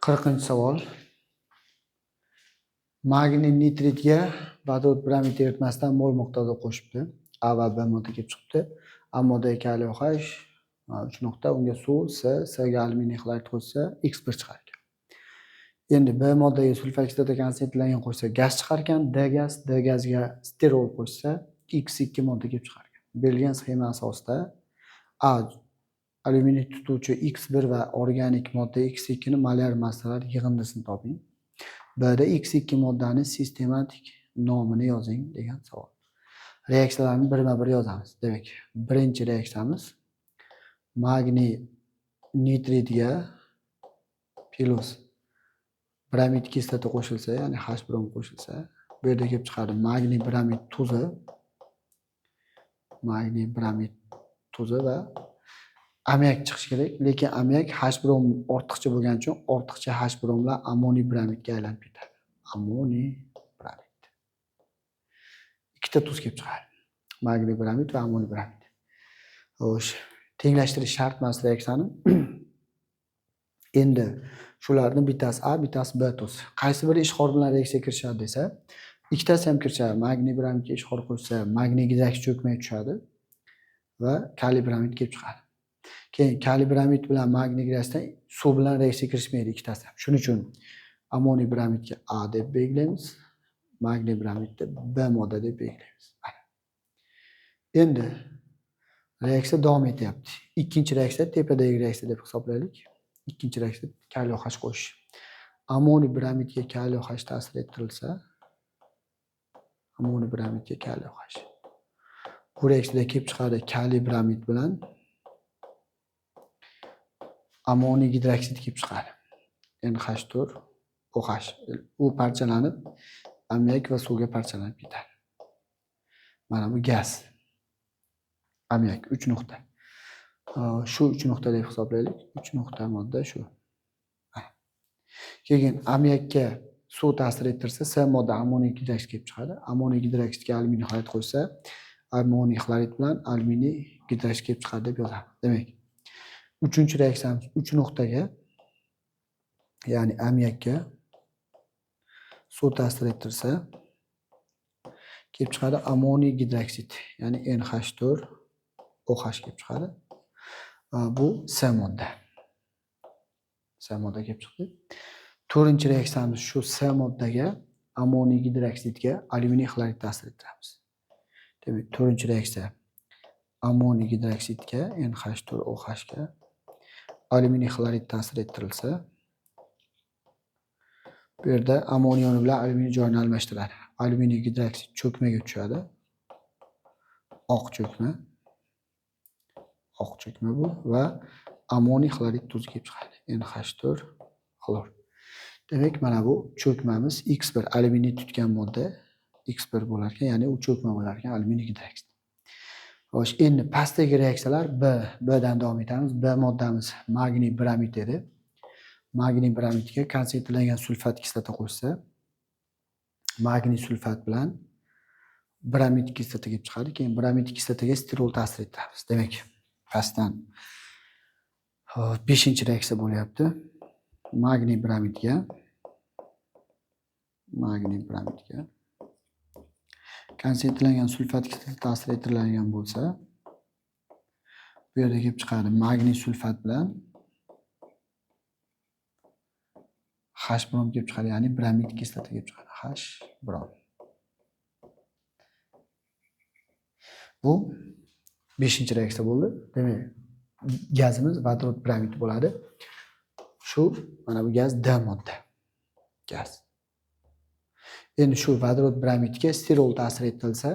40 savol. Magniy nitritga vodorod bramid eritmasidan mol miqdorda qo'shibdi. A va B modda kelib chiqibdi. A modda kaliy OH 3 nuqta, unga suv, C ga alyuminiy xlorid qo'shsa X1 chiqar ekan. Endi B moddaga sulfat kislota konsentratlangan qo'shsa gaz chiqar ekan, D gazga sterol qo'shsa X2 modda kelib chiqar ekan. Berilgan sxema asosida A alyuminiy tutuvchi X1 va organik modda X2 ni molar massalar yig'indisini toping. B'da X2 moddani sistematik nomini yozing degan savol. Reaksiyalarni birma-bir yozamiz. Demak, birinchi reaksiyamiz magniy nitritga plus bramid kislota qo'shilsa, ya'ni H brom qo'shilsa, bu yerda kelib chiqadi magniy bramid tuzi va ammiak chiqishi kerak, lekin ammiak H brom ortiqcha bo'lgani uchun ortiqcha H bromlar ammoniy bramidga aylanib ketadi. Ammoniy bramid. Ikkita tuz kelib chiqadi. Magniy bramid va ammoniy bramid. Xo'sh, tenglashtirish shart emas reaksiyani. Endi shularning bittasi A, bittasi B tuz. Qaysi biri ishqor bilan reaksiyaga kirishadi desa, ikkitasi ham kirishadi. Magniy bramidga ishqor qo'shsa, magniy gidroks cho'kmay tushadi va kaliy bramid kelib chiqadi. Keyin kaliy bramid bilan magniy gidroksdan suv bilan reaksiyaga kirishmaydi ikkitasi ham. Shuning uchun ammoniy bramidga A deb belgilaymiz, magniy bramidga B modda deb belgilaymiz. Endi reaksiya davom etyapti. Ikkinchi reaksiya tepadagi reaksiya deb hisoblaylik. Ikkinchi reaksiya kaliy OH qo'shish. Ammoniy bramidga kaliy OH ta'sir ettirilsa, ammoniy bramidga kaliy OH. Bu reaksiyada kelib chiqadi kaliy bramid bilan ammoniy gidroksid kelib chiqadi. NH4OH. U parchalanib ammiak va suvga parchalanib ketadi. Mana bu gaz. Ammiak 3 nuqta. Shu 3 nuqta deb hisoblaylik. 3 nuqta modda shu. Keyin ammiakka suv ta'sir ettirsa, C modda ammoniy gidroksid kelib chiqadi. Ammoniy gidroksidga alyuminiy xlorid qo'shsa, ammoniy xlorid bilan alyuminiy gidroksid kelib chiqadi deb yozamiz. Demak, uchinchi reaksiyamiz 3 nuqtaga, ya'ni ammiakka suv ta'sir ettirsa, kelib chiqadi ammoniy gidroksid, ya'ni NH4OH kelib chiqadi. Bu C modda. C modda kelib chiqdi. To'rtinchi reaksiyamiz shu C moddaga ammoniy gidroksidga alyuminiy xlorid ta'sir ettiramiz. Demak, to'rtinchi reaksiya ammoniy gidroksidga NH4OH ga alyuminiy xlorid ta'sir ettirilsa, bu yerda ammoniy ioni bilan alyuminiy joyini almashtiradi. Alyuminiy gidroksid cho'kmaga tushadi. Oq cho'kma bu va ammoniy xlorid tuzi kelib chiqadi. NH4 xlor. Demak, mana bu cho'kmamiz X1 alyuminiy tutgan modda X1 bo'lar ekan, ya'ni u cho'kma bo'lar ekan alyuminiy gidroksid. Xo'sh, endi pastdagi reaksiyalar Bdan davom etamiz. B moddamiz magniy bramid edi. Magniy bramidga konsentratlangan sulfat kislota qo'shsa, magniy sulfat bilan bramid kislota kelib chiqadi. Keyin bramid kislotaga sterol ta'sir etamiz. Demak, pastdan 5-reaksiya bo'lyapti. Magniy bramidga konsentratlangan sulfat kislota ta'sir ettirilgan bo'lsa, bu yerda kelib chiqadi magniy sulfat bilan H brom kelib chiqadi, ya'ni bramid kislota kelib chiqadi. H brom. Bu 5-reaksiya bo'ldi. Demak, gazimiz vodorod bramid bo'ladi. Shu mana bu gaz D modda. Gaz. Endi shu vodorod bramidga sterol ta'sir etilsa,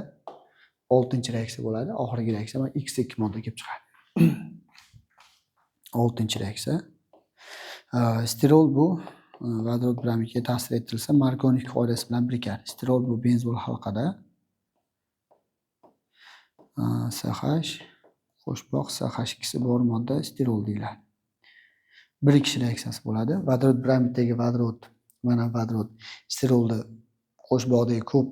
6-reaksiya bo'ladi. Oxirgi reaksiya X2 modda kelib chiqadi. 6-reaksiya. Sterol bu vodorod bramidga ta'sir etilsa, Markovnik qoidasi bilan birikadi. Sterol bu benzol halqada CH qo'shboq CH2 bor modda sterol deyiladi. Birikish reaksiyasi bo'ladi. Vodorod bramiddagi vodorod sterolni qo'shboqdagi ko'p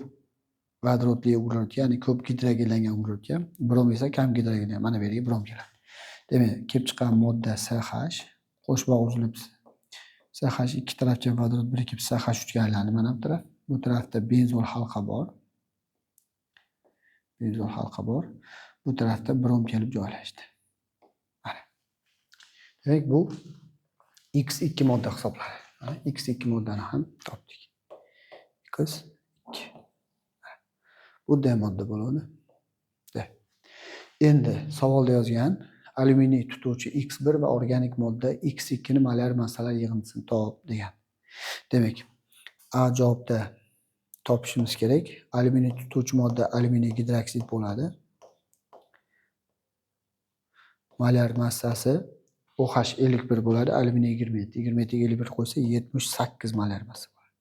vodorodli uglerod, ya'ni ko'p gidrogenlangan uglerodga, brom esa kam gidrogenlangan, mana bu yerga brom keladi. Demak, kelib chiqqan modda CH qo'shboq uzilib CH ikki tarafcha vodorod birikib CH3 ga aylandi mana bu taraf. Bu tarafda benzol halqa bor. Benzol halqa bor. Bu tarafda brom kelib joylashdi. Mana. Demak, bu X2 modda hisoblanadi. X2 moddani ham topdik. X2. Bu D modda bo'ladi. Endi savolda yozgan alyuminiy tutuvchi X1 va organik modda X2 ni molar massalar yig'indisini top degan. Demak, A javobda topishimiz kerak. Alyuminiy tutuvchi modda alyuminiy gidroksid bo'ladi. Molar massasi OH 51 bo'ladi, alyuminiy 27. 27 ga 51 qo'ysa 78 molar massa bo'ladi.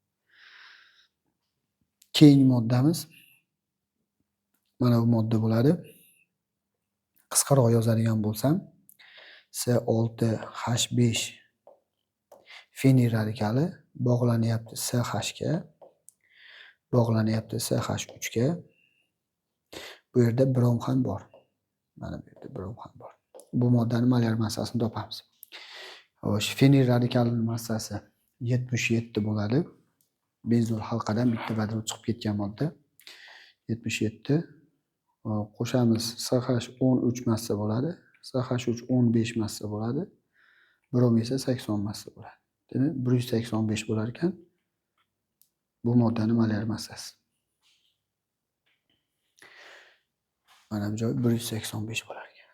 Keyingi moddamiz mana bu modda bo'ladi. Qisqaroq yozadigan bo'lsam, C6H5 fenil radikali bog'lanyapti CH ga, bog'lanyapti CH3 ga. Bu yerda brom ham bor. Mana bu yerda brom ham bor. Bu moddani molar massasini topamiz. Xo'sh, fenil radikalining massasi 77 bo'ladi. Benzol halqadan bitta vodorod chiqib ketgan modda 77. Qo'shamiz CH13 massa bo'ladi. CH3 15 massa bo'ladi. Brom esa 80 massa bo'ladi. Demak, 185 bo'lar ekan. Bu moddaning molar massasi. Mana bu joy 185 bo'lar ekan.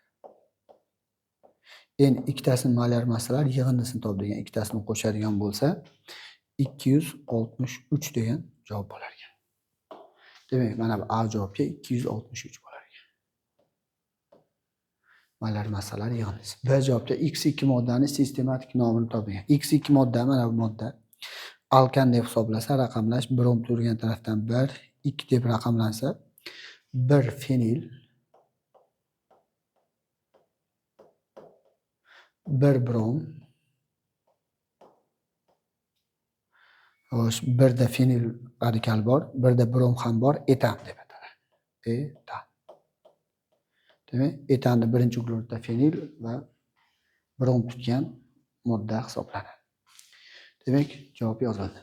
Endi ikkitasining molar massalar yig'indisini top degan, ikkitasini qo'shadigan bo'lsa 263 degan javob bo'lar ekan. Demak, mana bu A javobga 263 bo'lar ekan. Molar massalar yig'indisi. B javobda X2 moddaning sistematik nomini toping. X2 modda mana bu modda. Alkan deb hisoblasa, raqamlash brom turgan tarafdan 1, 2 deb raqamlansa, 1 fenil, 1 brom, xo'sh, 1 da fenil radikal bor, 1 da brom ham bor, etan deb ataladi. Etan. Demak, etanning birinchi uglerodda fenil va brom tutgan modda hisoblanadi. Demak, javob yozildi.